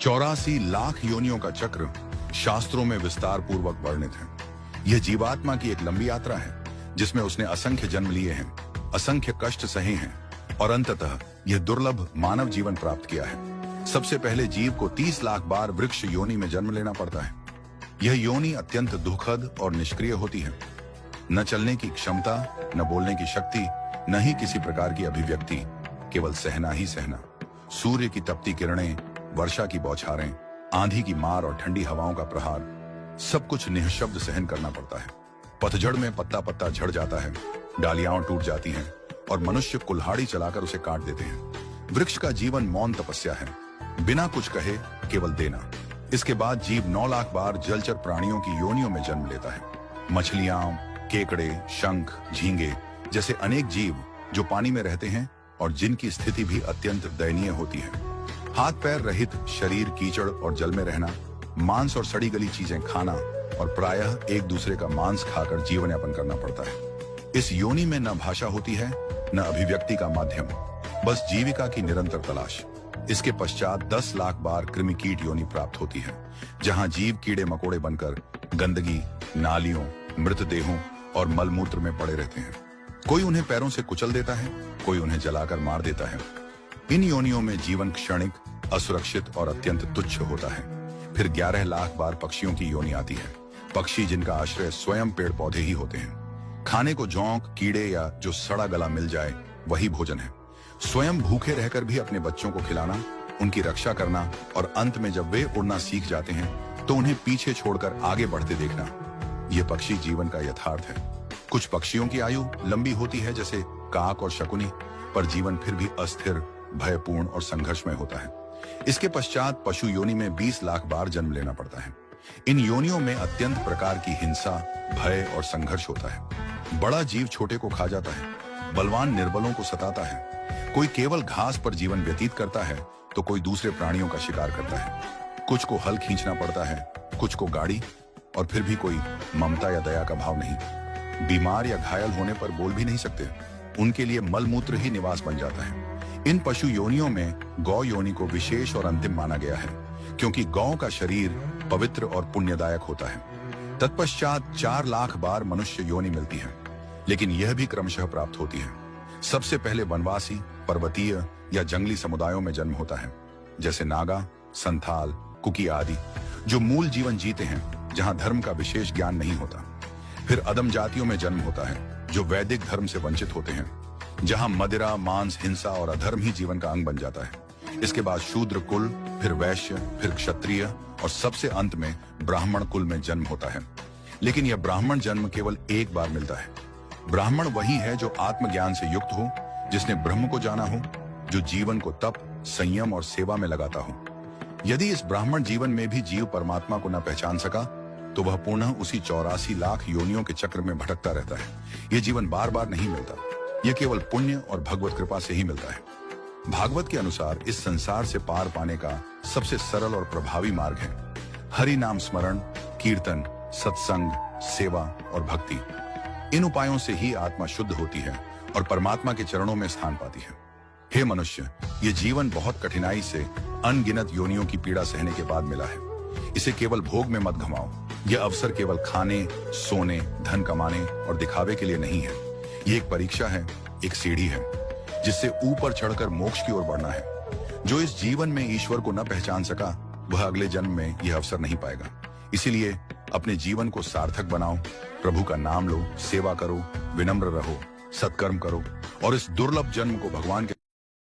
84 लाख योनियों का चक्र शास्त्रों में विस्तार पूर्वक वर्णित है। यह जीवात्मा की एक लंबी यात्रा है जिसमें उसने असंख्य जन्म लिए हैं, असंख्य कष्ट सहे हैं और अंततः यह दुर्लभ मानव जीवन प्राप्त किया है। सबसे पहले जीव को 30 लाख बार वृक्ष योनि में जन्म लेना पड़ता है। यह योनि अत्यंत दुखद और निष्क्रिय होती है। न चलने की क्षमता, न बोलने की शक्ति, न ही किसी प्रकार की अभिव्यक्ति, केवल सहना ही सहना। सूर्य की तपती किरणें, वर्षा की बौछारें, आंधी की मार और ठंडी हवाओं का प्रहार, सब कुछ निःशब्द सहन करना पड़ता है। पतझड़ में पत्ता पत्ता झड़ जाता है, डालियां टूट जाती हैं और मनुष्य कुल्हाड़ी चलाकर उसे काट देते हैं। वृक्ष का जीवन मौन तपस्या है, बिना कुछ कहे केवल देना। इसके बाद जीव 9 लाख बार जलचर प्राणियों की योनियों में जन्म लेता है। मछलियां, केकड़े, शंख, झींगे जैसे अनेक जीव जो पानी में रहते हैं और जिनकी स्थिति भी अत्यंत दयनीय होती है। हाथ पैर रहित शरीर, कीचड़ और जल में रहना, मांस और सड़ी गली चीजें खाना और प्रायः एक दूसरे का मांस खाकर जीवन यापन करना पड़ता है। इस योनि में न भाषा होती है, न अभिव्यक्ति का माध्यम, बस जीविका की निरंतर तलाश। इसके पश्चात 10 लाख बार कृमि कीट योनि प्राप्त होती है, जहां जीव कीड़े मकोड़े बनकर गंदगी, नालियों, मृतदेहों और मलमूत्र में पड़े रहते हैं। कोई उन्हें पैरों से कुचल देता है, कोई उन्हें जलाकर मार देता है। इन योनियों में जीवन क्षणिक, असुरक्षित और अत्यंत तुच्छ होता है। फिर 11 लाख बार पक्षियों की योनि आती है। पक्षी जिनका आश्रय स्वयं पेड़ पौधे ही होते हैं। खाने को जोंक, कीड़े या जो सड़ा गला मिल जाए वही भोजन है। स्वयं भूखे रहकर भी अपने बच्चों को खिलाना, उनकी रक्षा करना और अंत में जब वे उड़ना सीख जाते हैं तो उन्हें पीछे छोड़कर आगे बढ़ते देखना, ये पक्षी जीवन का यथार्थ है। कुछ पक्षियों की आयु लंबी होती है जैसे काक और शकुनी, पर जीवन फिर भी अस्थिर, भयपूर्ण और संघर्षमय होता है। इसके पश्चात पशु योनि में 20 लाख बार जन्म लेना पड़ता है। इन योनियों में अत्यंत प्रकार की हिंसा, भय और संघर्ष होता है। बड़ा जीव छोटे को खा जाता है, बलवान निर्बलों को सताता है। कोई केवल घास पर जीवन व्यतीत करता है तो कोई दूसरे प्राणियों का शिकार करता है। कुछ को हल खींचना पड़ता है, कुछ को गाड़ी, और फिर भी कोई ममता या दया का भाव नहीं। बीमार या घायल होने पर बोल भी नहीं सकते, उनके लिए मलमूत्र ही निवास बन जाता है। इन पशु योनियों में गौ योनि को विशेष और अंतिम माना गया है, क्योंकि गौ का शरीर पवित्र और पुण्यदायक होता है। तत्पश्चात 4 लाख बार मनुष्य योनि मिलती है, लेकिन यह भी क्रमशः प्राप्त होती है। सबसे पहले वनवासी, पर्वतीय या जंगली समुदायों में जन्म होता है, जैसे नागा, संथाल, कुकी आदि, जो मूल जीवन जीते हैं जहां धर्म का विशेष ज्ञान नहीं होता। फिर अदम जातियों में जन्म होता है, जो वैदिक धर्म से वंचित होते हैं, जहां मदिरा, मांस, हिंसा और अधर्म ही जीवन का अंग बन जाता है। इसके बाद शूद्र कुल, फिर वैश्य, फिर क्षत्रिय और सबसे अंत में ब्राह्मण कुल में जन्म होता है। लेकिन यह ब्राह्मण जन्म केवल एक बार मिलता है। ब्राह्मण वही है जो आत्मज्ञान से युक्त हो, जिसने ब्रह्म को जाना हो, जो जीवन को तप, संयम और सेवा में लगाता हो। यदि इस ब्राह्मण जीवन में भी जीव परमात्मा को न पहचान सका तो वह पुनः उसी 84 लाख योनियों के चक्र में भटकता रहता है। यह जीवन बार बार नहीं मिलता, यह केवल पुण्य और भगवत कृपा से ही मिलता है। भागवत के अनुसार इस संसार से पार पाने का सबसे सरल और प्रभावी मार्ग है हरि नाम स्मरण, कीर्तन, सत्संग, सेवा और भक्ति। इन उपायों से ही आत्मा शुद्ध होती है और परमात्मा के चरणों में स्थान पाती है। हे मनुष्य, ये जीवन बहुत कठिनाई से अनगिनत योनियों की पीड़ा सहने के बाद मिला है। इसे केवल भोग में मत घमाओ। यह अवसर केवल खाने, सोने, धन कमाने और दिखावे के लिए नहीं है। ये एक परीक्षा है, एक सीढ़ी है, जिससे ऊपर चढ़कर मोक्ष की ओर बढ़ना है। जो इस जीवन में ईश्वर को न पहचान सका, वह अगले जन्म में यह अवसर नहीं पाएगा। इसीलिए अपने जीवन को सार्थक बनाओ, प्रभु का नाम लो, सेवा करो, विनम्र रहो, सत्कर्म करो और इस दुर्लभ जन्म को भगवान के